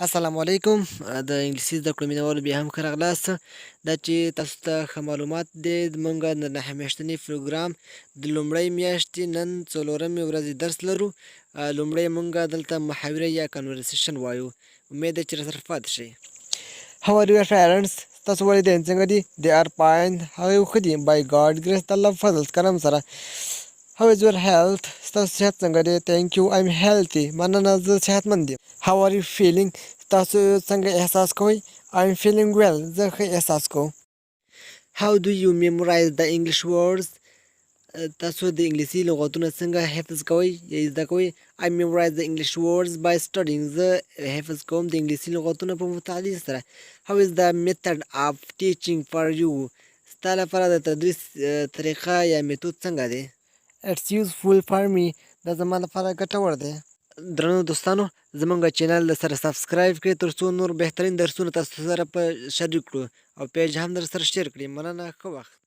السلام علیکم. د انګلیسي زده کړو مینوالو بیا هم ښه راغلاست. دا چې تاسو ته ښه معلومات دی زمونږ د نهه میاشتني پروګرام د لومړۍ میاشتې نن څلورمې ورځې درس لرو. لومړی مونږ دلته محاوره یا کنورسیشن وایو. امید ده چې راسره پاتې شئ. How are your parents؟ تاسو والدین څنګه دي؟ They are fine. هغوی ښه دي. By God grace د الله فضل کرم سره. How is your health؟ ستاسو صحت څنګه دی؟ Thank you. I'm healthy. مننه زه صحتمند یم. How are you feeling؟ تاسو څنګه احساس کوئ؟ I'm feeling well. زه ښه احساس کوم. How do you memorize the English words؟ تاسو د انګلیسي لغتونه څنګه حفظ کوئ یا زده کوئ؟ I memorize the English words by studying. زه حفظ کوم د انګلیسي لغتونه په مطالعې سره. How is the method of teaching for you؟ ستا لپاره د تدریس طریقه یا میتود څنګه دی؟ It's useful for me. دا زما لپاره ګټور دی. درنو دوستانو زمونږ چینل سره سبسکرایب کړئ ترڅو نور بهترین درسونه تاسو سره په شریک کړو او پیج هم در سره شیر کړئ. مننه، ښه وخت.